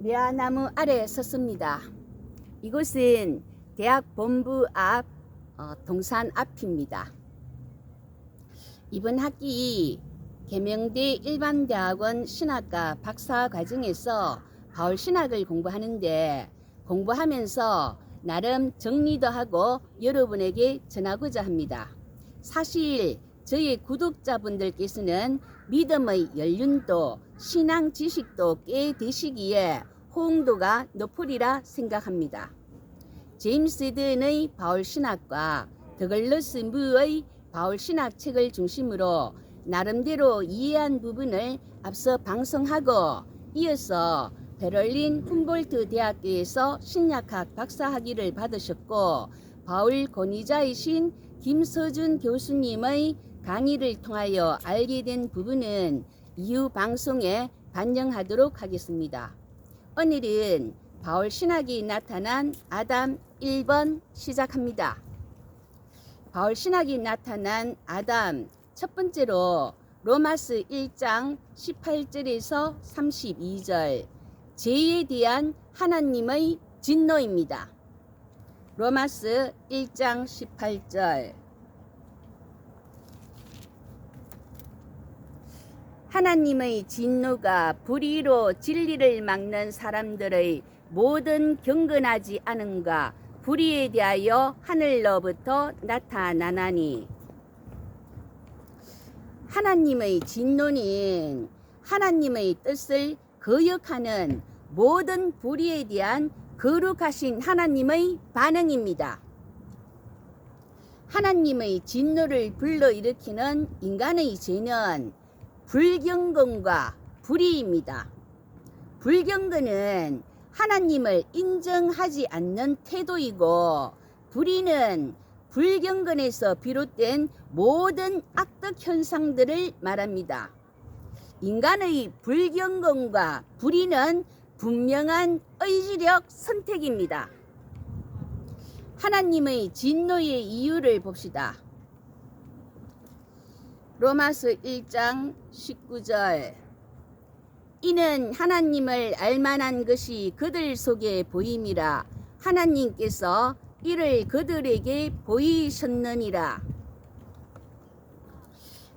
묘야나무 아래 섰습니다. 이곳은 대학 본부 앞 동산 앞입니다. 이번 학기 계명대 일반대학원 신학과 박사 과정에서 바울 신학을 공부하는데 공부하면서 나름 정리도 하고 여러분에게 전하고자 합니다. 사실 저희 구독자분들께서는 믿음의 연륜도 신앙 지식도 꽤 되시기에 호응도가 높으리라 생각합니다. 제임스 던의 바울 신학과 더글러스 무의 바울 신학 책을 중심으로 나름대로 이해한 부분을 앞서 방송하고 이어서 베를린 훔볼트 대학교에서 신약학 박사학위를 받으셨고 바울 권위자이신 김서준 교수님의 강의를 통하여 알게 된 부분은 이후 방송에 반영하도록 하겠습니다. 오늘은 바울 신학이 나타난 아담 1번 시작합니다. 바울 신학이 나타난 아담 첫 번째로 로마서 1장 18절에서 32절 죄에 대한 하나님의 진노입니다. 로마서 1장 18절 하나님의 진노가 불의로 진리를 막는 사람들의 모든 경건하지 않음과 불의에 대하여 하늘로부터 나타나나니. 하나님의 진노는 하나님의 뜻을 거역하는 모든 불의에 대한 거룩하신 하나님의 반응입니다. 하나님의 진노를 불러일으키는 인간의 죄는 불경건과 불의입니다. 불경건은 하나님을 인정하지 않는 태도이고 불의는 불경건에서 비롯된 모든 악덕 현상들을 말합니다. 인간의 불경건과 불의는 분명한 의지력 선택입니다. 하나님의 진노의 이유를 봅시다. 로마서 1장 19절 이는 하나님을 알만한 것이 그들 속에 보임이라 하나님께서 이를 그들에게 보이셨느니라.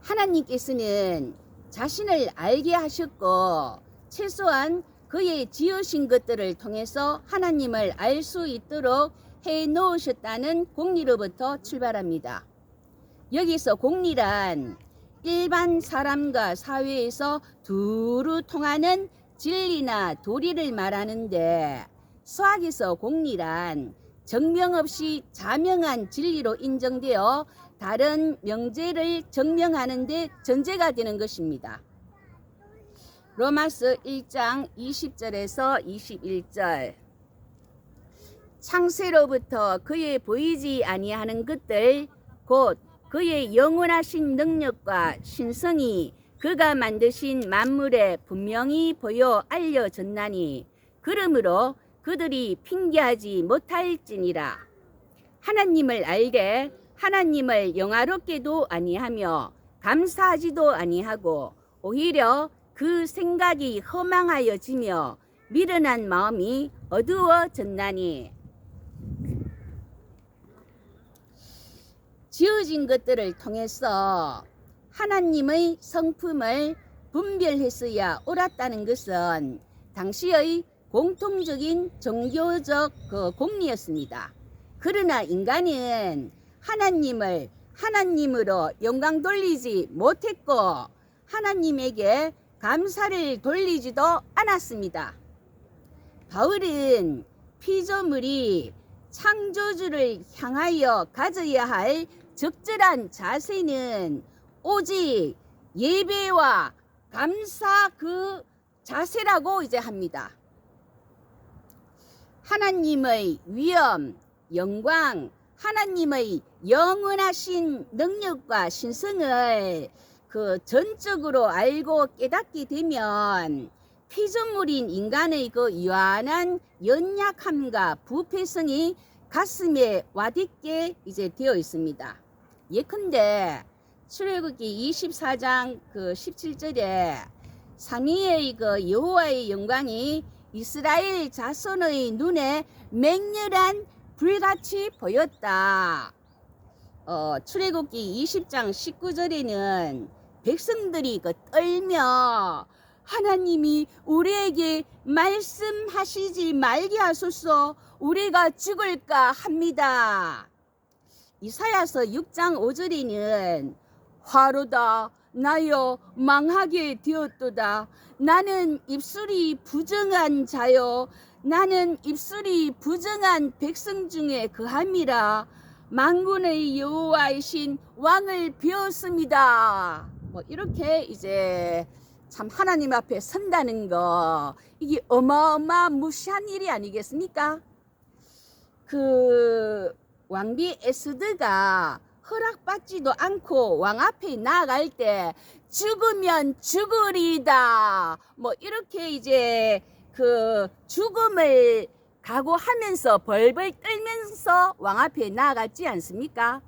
하나님께서는 자신을 알게 하셨고 최소한 그의 지으신 것들을 통해서 하나님을 알 수 있도록 해 놓으셨다는 공리로부터 출발합니다. 여기서 공리란 일반 사람과 사회에서 두루 통하는 진리나 도리를 말하는데 수학에서 공리란 증명 없이 자명한 진리로 인정되어 다른 명제를 증명하는 데 전제가 되는 것입니다. 로마서 1장 20절에서 21절 창세로부터 그의 보이지 아니하는 것들 곧 그의 영원하신 능력과 신성이 그가 만드신 만물에 분명히 보여 알려졌나니 그러므로 그들이 핑계하지 못할지니라. 하나님을 알되 하나님을 영화롭게도 아니하며 감사하지도 아니하고 오히려 그 생각이 허망하여지며 미련한 마음이 어두워졌나니. 지어진 것들을 통해서 하나님의 성품을 분별했어야 옳았다는 것은 당시의 공통적인 종교적 공리였습니다. 그러나 인간은 하나님을 하나님으로 영광 돌리지 못했고 하나님에게 감사를 돌리지도 않았습니다. 바울은 피조물이 창조주를 향하여 가져야 할 적절한 자세는 오직 예배와 감사 그 자세라고 이제 합니다. 하나님의 위엄, 영광, 하나님의 영원하신 능력과 신성을 그 전적으로 알고 깨닫게 되면 피조물인 인간의 그 유한한 연약함과 부패성이 가슴에 와닿게 이제 되어 있습니다. 예컨대 출애굽기 24장 그 17절에 삼위의 그 여호와의 영광이 이스라엘 자손의 눈에 맹렬한 불같이 보였다. 출애굽기 20장 19절에는 백성들이 떨며 하나님이 우리에게 말씀하시지 말게 하소서, 우리가 죽을까 합니다. 이사야서 6장 5절에는 화로다 나여 망하게 되었도다. 나는 입술이 부정한 자요, 나는 입술이 부정한 백성 중에 거함이라. 만군의 여호와이신 왕을 배웠습니다. 이렇게 이제 참 하나님 앞에 선다는 거, 이게 어마어마무시한 일이 아니겠습니까? 그 왕비 에스더가 허락받지도 않고 왕 앞에 나아갈 때 죽으면 죽으리다, 이렇게 이제 그 죽음을 각오하면서 벌벌 떨면서 왕 앞에 나아갔지 않습니까?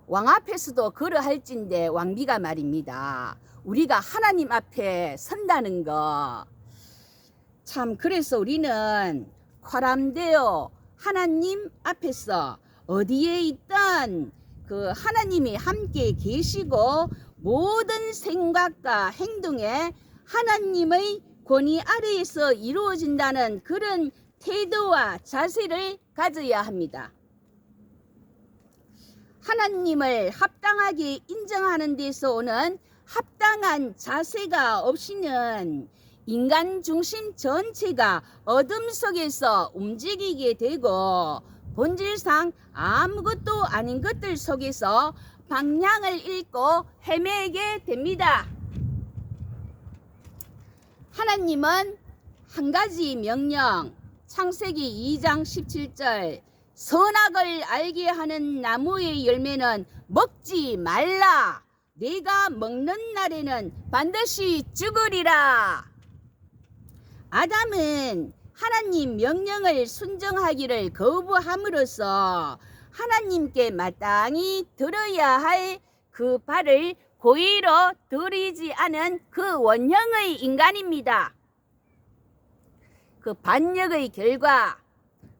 왕 앞에서도 그러할진데 왕비가 말입니다. 우리가 하나님 앞에 선다는 거, 참 그래서 우리는 쾌람되어 하나님 앞에서 어디에 있든 그 하나님이 함께 계시고 모든 생각과 행동에 하나님의 권위 아래에서 이루어진다는 그런 태도와 자세를 가져야 합니다. 하나님을 합당하게 인정하는 데서 오는 합당한 자세가 없이는 인간 중심 전체가 어둠 속에서 움직이게 되고 본질상 아무것도 아닌 것들 속에서 방향을 잃고 헤매게 됩니다. 하나님은 한 가지 명령, 창세기 2장 17절, 선악을 알게 하는 나무의 열매는 먹지 말라. 네가 먹는 날에는 반드시 죽으리라. 아담은 하나님 명령을 순종하기를 거부함으로써 하나님께 마땅히 들어야 할 그 발을 고의로 들이지 않은 그 원형의 인간입니다. 그 반역의 결과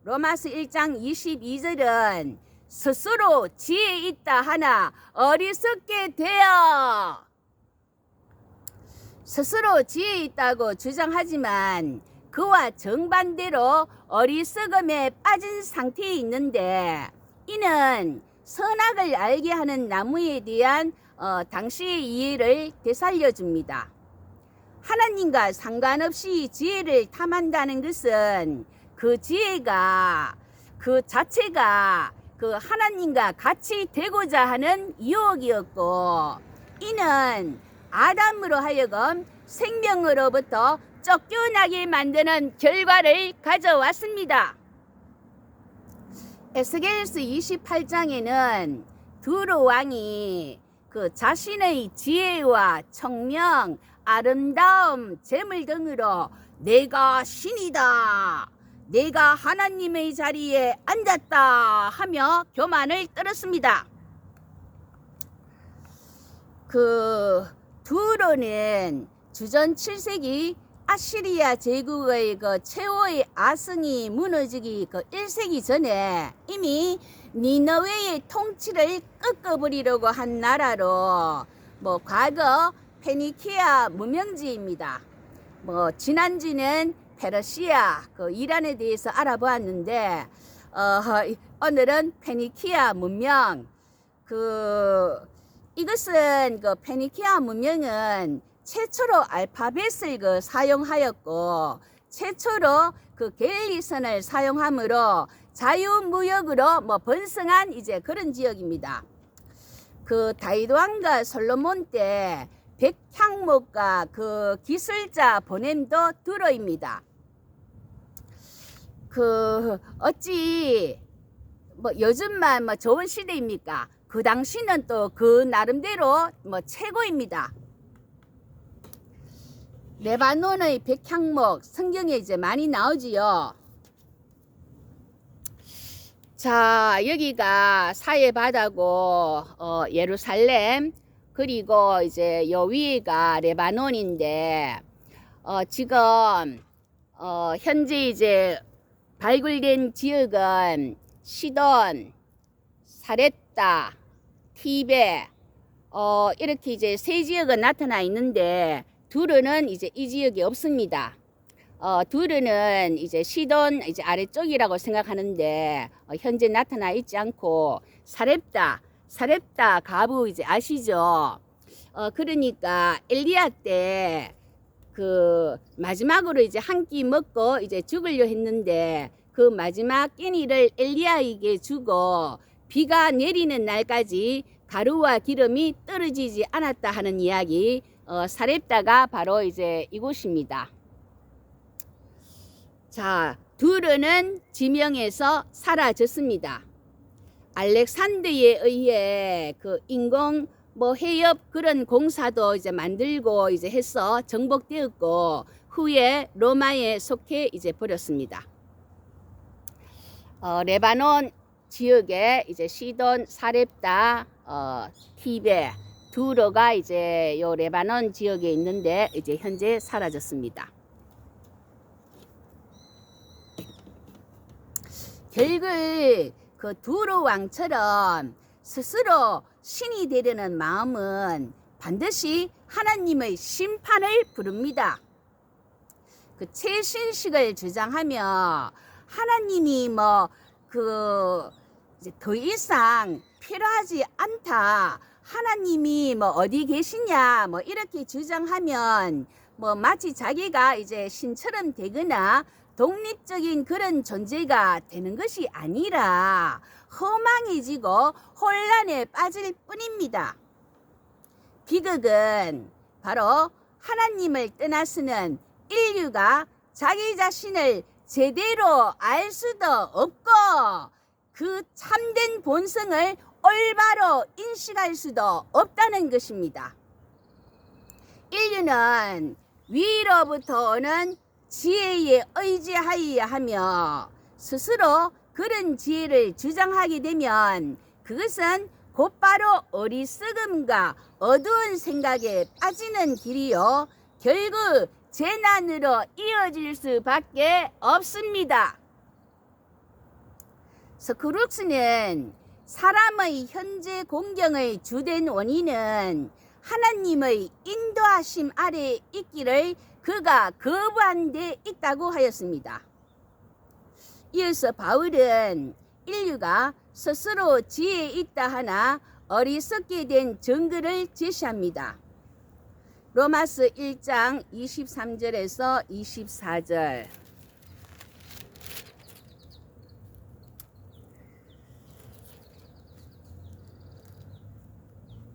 로마서 1장 22절은 스스로 지혜 있다 하나 어리석게 되어, 스스로 지혜 있다고 주장하지만 그와 정반대로 어리석음에 빠진 상태에 있는데, 이는 선악을 알게 하는 나무에 대한 당시의 이해를 되살려줍니다. 하나님과 상관없이 지혜를 탐한다는 것은 그 지혜가 그 자체가 그 하나님과 같이 되고자 하는 유혹이었고, 이는 아담으로 하여금 생명으로부터 쫓겨나게 만드는 결과를 가져왔습니다. 에스겔서 28장에는 두로 왕이 그 자신의 지혜와 청명, 아름다움, 재물 등으로 내가 신이다, 내가 하나님의 자리에 앉았다 하며 교만을 떨었습니다. 그 두로는 주전 7세기 아시리아 제국의 그 최후의 아성이 무너지기 1세기 전에 이미 니느웨의 통치를 꺾어버리려고 한 나라로 과거 페니키아 문명지입니다. 지난주는 페르시아 그 이란에 대해서 알아보았는데 오늘은 페니키아 문명, 이것은 그 페니키아 문명은 최초로 알파벳을 사용하였고 최초로 그 갤리선을 사용함으로 자유무역으로 번성한 이제 그런 지역입니다. 그 다윗 왕과 솔로몬 때 백향목과 그 기술자 보냄도 들어입니다. 어찌 요즘만 좋은 시대입니까? 그 당시는 또 그 나름대로 최고입니다. 레바논의 백향목 성경에 이제 많이 나오지요. 자, 여기가 사해 바다고 예루살렘, 그리고 이제 요 위에가 레바논인데 지금 현재 이제 발굴된 지역은 시돈, 사렙다, 티베 이렇게 이제 세 지역은 나타나 있는데 두르는 이제 이 지역이 없습니다. 두르는 이제 시돈 이제 아래쪽이라고 생각하는데 현재 나타나 있지 않고 사렙다 가부 이제 아시죠? 그러니까 엘리야 때 그 마지막으로 이제 한 끼 먹고 이제 죽으려 했는데 그 마지막 끼니를 엘리야에게 주고 비가 내리는 날까지 가루와 기름이 떨어지지 않았다 하는 이야기. 사렙다가 바로 이제 이곳입니다. 자, 두르는 지명에서 사라졌습니다. 알렉산더에 의해 그 인공 해협 그런 공사도 이제 만들고 이제 해서 정복되었고 후에 로마에 속해 이제 버렸습니다. 레바논 지역에 이제 시돈, 사렙다, 티베, 두르가 이제 요 레바논 지역에 있는데 이제 현재 사라졌습니다. 결국 그 두르 왕처럼 스스로 신이 되려는 마음은 반드시 하나님의 심판을 부릅니다. 그 최신식을 주장하며 하나님이 더 이상 필요하지 않다. 하나님이 어디 계시냐 이렇게 주장하면 마치 자기가 이제 신처럼 되거나 독립적인 그런 존재가 되는 것이 아니라 허망해지고 혼란에 빠질 뿐입니다. 비극은 바로 하나님을 떠나서는 인류가 자기 자신을 제대로 알 수도 없고 그 참된 본성을 올바로 인식할 수도 없다는 것입니다. 인류는 위로부터 오는 지혜에 의지하여야 하며 스스로 그런 지혜를 주장하게 되면 그것은 곧바로 어리석음과 어두운 생각에 빠지는 길이요 결국 재난으로 이어질 수밖에 없습니다. 스크룩스는 사람의 현재 공경의 주된 원인은 하나님의 인도하심 아래 있기를 그가 거부한 데 있다고 하였습니다. 이어서 바울은 인류가 스스로 지혜에 있다 하나 어리석게 된 증거를 제시합니다. 로마서 1장 23절에서 24절.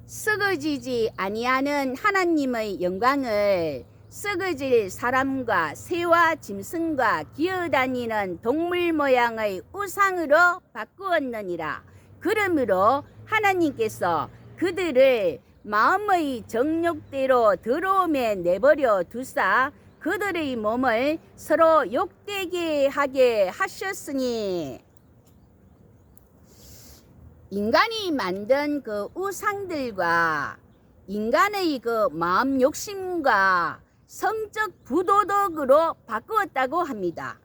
썩어지지 아니하는 하나님의 영광을 썩어질 사람과 새와 짐승과 기어다니는 동물 모양의 우상으로 바꾸었느니라. 그러므로 하나님께서 그들을 마음의 정욕대로 더러움에 내버려 두사 그들의 몸을 서로 욕되게 하게 하셨으니 인간이 만든 그 우상들과 인간의 그 마음 욕심과 성적 부도덕으로 바꾸었다고 합니다.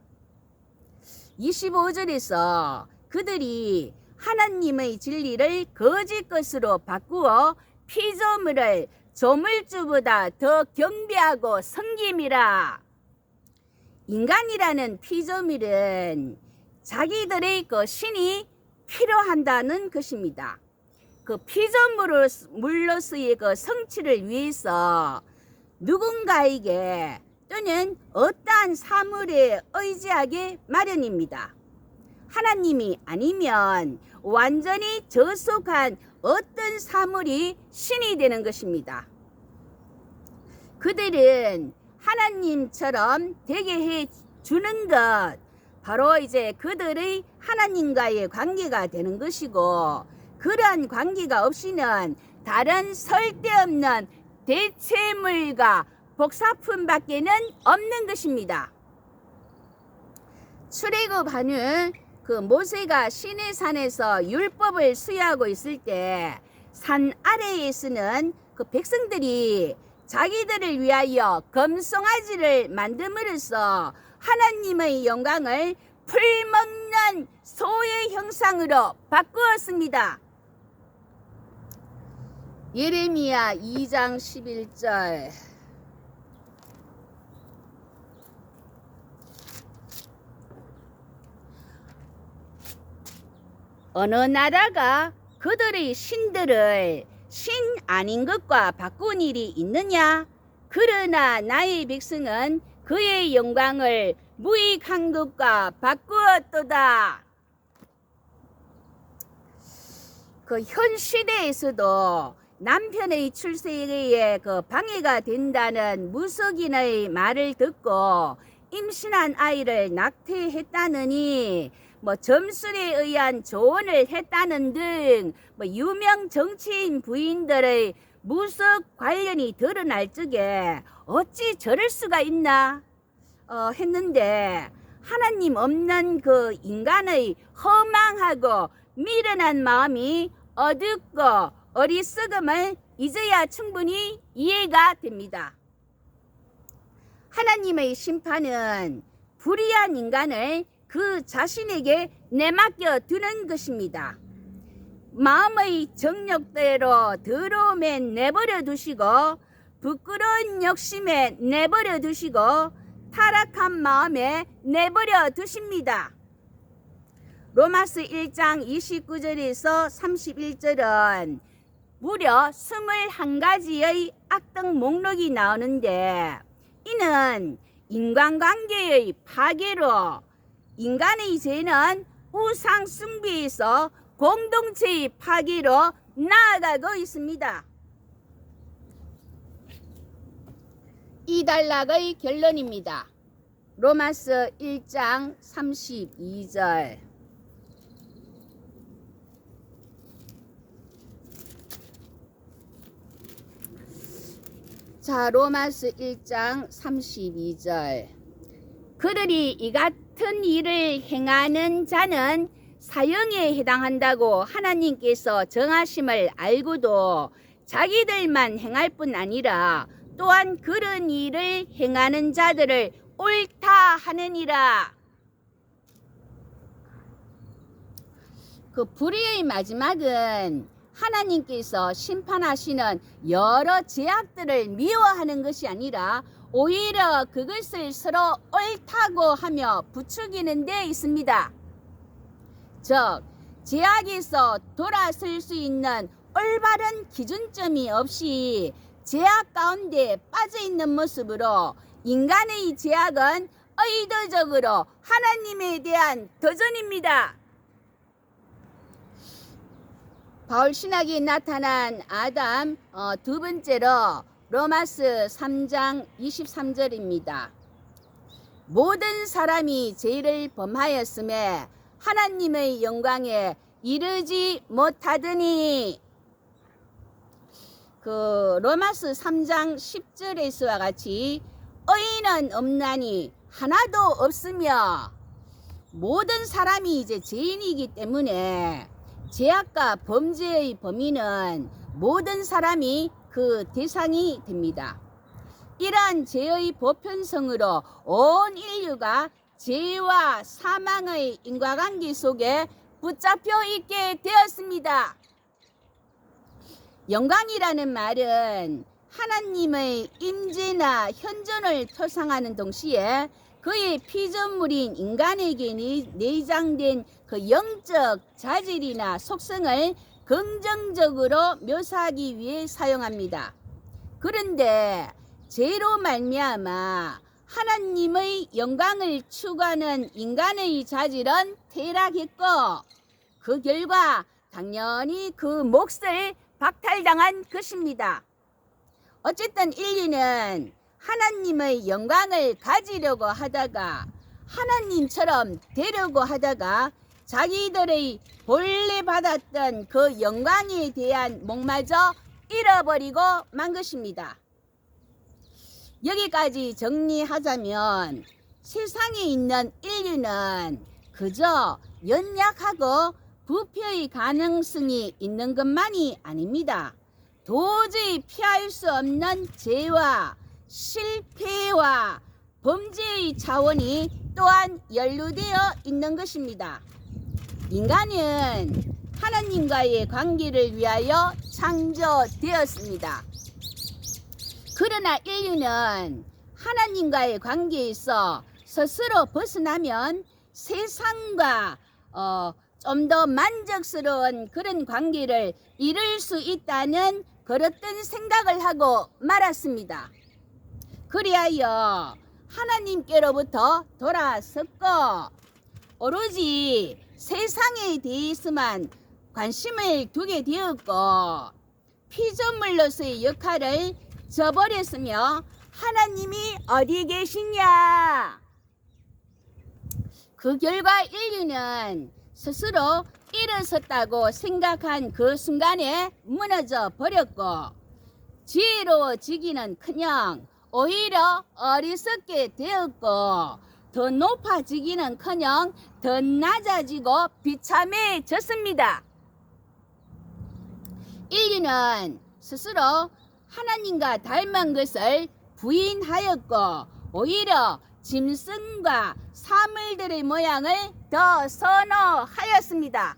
25절에서 그들이 하나님의 진리를 거짓 것으로 바꾸어 피조물을 조물주보다 더 경배하고 섬김이라. 인간이라는 피조물은 자기들의 그 신이 필요한다는 것입니다. 그 피조물로서의 그 성취를 위해서 누군가에게 또는 어떠한 사물에 의지하게 마련입니다. 하나님이 아니면 완전히 저속한 어떤 사물이 신이 되는 것입니다. 그들은 하나님처럼 되게 해 주는 것, 바로 이제 그들의 하나님과의 관계가 되는 것이고, 그러한 관계가 없이는 다른 설데없는 대체물과 복사품밖에는 없는 것입니다. 출애굽하는 그 모세가 시내산에서 율법을 수여하고 있을 때 산 아래에서는 그 백성들이 자기들을 위하여 금송아지를 만듦으로써 하나님의 영광을 풀먹는 소의 형상으로 바꾸었습니다. 예레미야 2장 11절. 어느 나라가 그들의 신들을 신 아닌 것과 바꾼 일이 있느냐? 그러나 나의 백성은 그의 영광을 무익한 것과 바꾸었도다. 그 현 시대에서도 남편의 출세에 그 방해가 된다는 무속인의 말을 듣고 임신한 아이를 낙태했다느니 점술에 의한 조언을 했다는 등 유명 정치인 부인들의 무속 관련이 드러날 적에 어찌 저럴 수가 있나 했는데, 하나님 없는 그 인간의 허망하고 미련한 마음이 어둡고 어리석음을 이제야 충분히 이해가 됩니다. 하나님의 심판은 불의한 인간을 그 자신에게 내맡겨 두는 것입니다. 마음의 정욕대로 더러움에 내버려 두시고 부끄러운 욕심에 내버려 두시고 타락한 마음에 내버려 두십니다. 로마서 1장 29절에서 31절은 무려 21가지의 악덕 목록이 나오는데, 이는 인간관계의 파괴로 인간의 죄는 우상 숭배에서 공동체의 파괴로 나아가고 있습니다. 이 단락의 결론입니다. 로마서 1장 32절. 자, 로마서 1장 32절. 그들이 이 같은 일을 행하는 자는 사형에 해당한다고 하나님께서 정하심을 알고도 자기들만 행할 뿐 아니라 또한 그런 일을 행하는 자들을 옳다 하느니라. 그 불의의 마지막은 하나님께서 심판하시는 여러 죄악들을 미워하는 것이 아니라 오히려 그것을 서로 옳다고 하며 부추기는 데 있습니다. 즉, 죄악에서 돌아설 수 있는 올바른 기준점이 없이 죄악 가운데 빠져있는 모습으로 인간의 죄악은 의도적으로 하나님에 대한 도전입니다. 바울 신학에 나타난 아담 두 번째로 로마서 3장 23절입니다. 모든 사람이 죄를 범하였음에 하나님의 영광에 이르지 못하더니, 그 로마서 3장 10절에서와 같이 의인은 없나니 하나도 없으며, 모든 사람이 이제 죄인이기 때문에 죄악과 범죄의 범위는 모든 사람이 그 대상이 됩니다. 이러한 죄의 보편성으로 온 인류가 죄와 사망의 인과관계 속에 붙잡혀 있게 되었습니다. 영광이라는 말은 하나님의 임재나 현존을 표상하는 동시에 그의 피조물인 인간에게 내장된 그 영적 자질이나 속성을 긍정적으로 묘사하기 위해 사용합니다. 그런데 죄로 말미암아 하나님의 영광을 추구하는 인간의 자질은 퇴락했고, 그 결과 당연히 그 몫을 박탈당한 것입니다. 어쨌든 인류는 하나님의 영광을 가지려고 하다가, 하나님처럼 되려고 하다가 자기들의 본래 받았던 그 영광에 대한 목마저 잃어버리고 만 것입니다. 여기까지 정리하자면 세상에 있는 인류는 그저 연약하고 부패의 가능성이 있는 것만이 아닙니다. 도저히 피할 수 없는 죄와 실패와 범죄의 차원이 또한 연루되어 있는 것입니다. 인간은 하나님과의 관계를 위하여 창조되었습니다. 그러나 인류는 하나님과의 관계에서 스스로 벗어나면 세상과 좀 더 만족스러운 그런 관계를 이룰 수 있다는 그렇던 생각을 하고 말았습니다. 그리하여 하나님께로부터 돌아섰고 오로지 세상에 대해서만 관심을 두게 되었고 피조물로서의 역할을 저버렸으며 하나님이 어디 계시냐? 그 결과 인류는 스스로 일어섰다고 생각한 그 순간에 무너져 버렸고 지혜로워지기는커녕 오히려 어리석게 되었고 더 높아지기는커녕 더 낮아지고 비참해졌습니다. 인류는 스스로 하나님과 닮은 것을 부인하였고 오히려 짐승과 사물들의 모양을 더 선호하였습니다.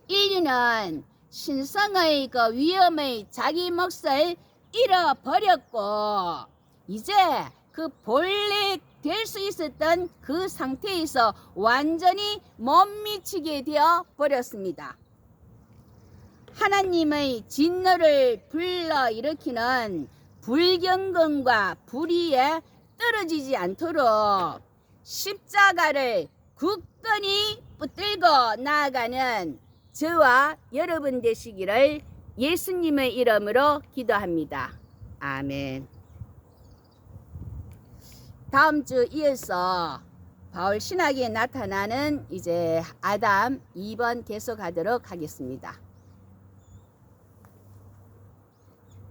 인류는 신성의 그 위엄의 자기 몫을 잃어버렸고 이제 그 본래 될 수 있었던 그 상태에서 완전히 못 미치게 되어 버렸습니다. 하나님의 진노를 불러일으키는 불경건과 불의에 떨어지지 않도록 십자가를 굳건히 붙들고 나아가는 저와 여러분 되시기를 예수님의 이름으로 기도합니다. 아멘. 다음 주 이어서 바울 신학에 나타나는 이제 아담 2번 계속하도록 하겠습니다.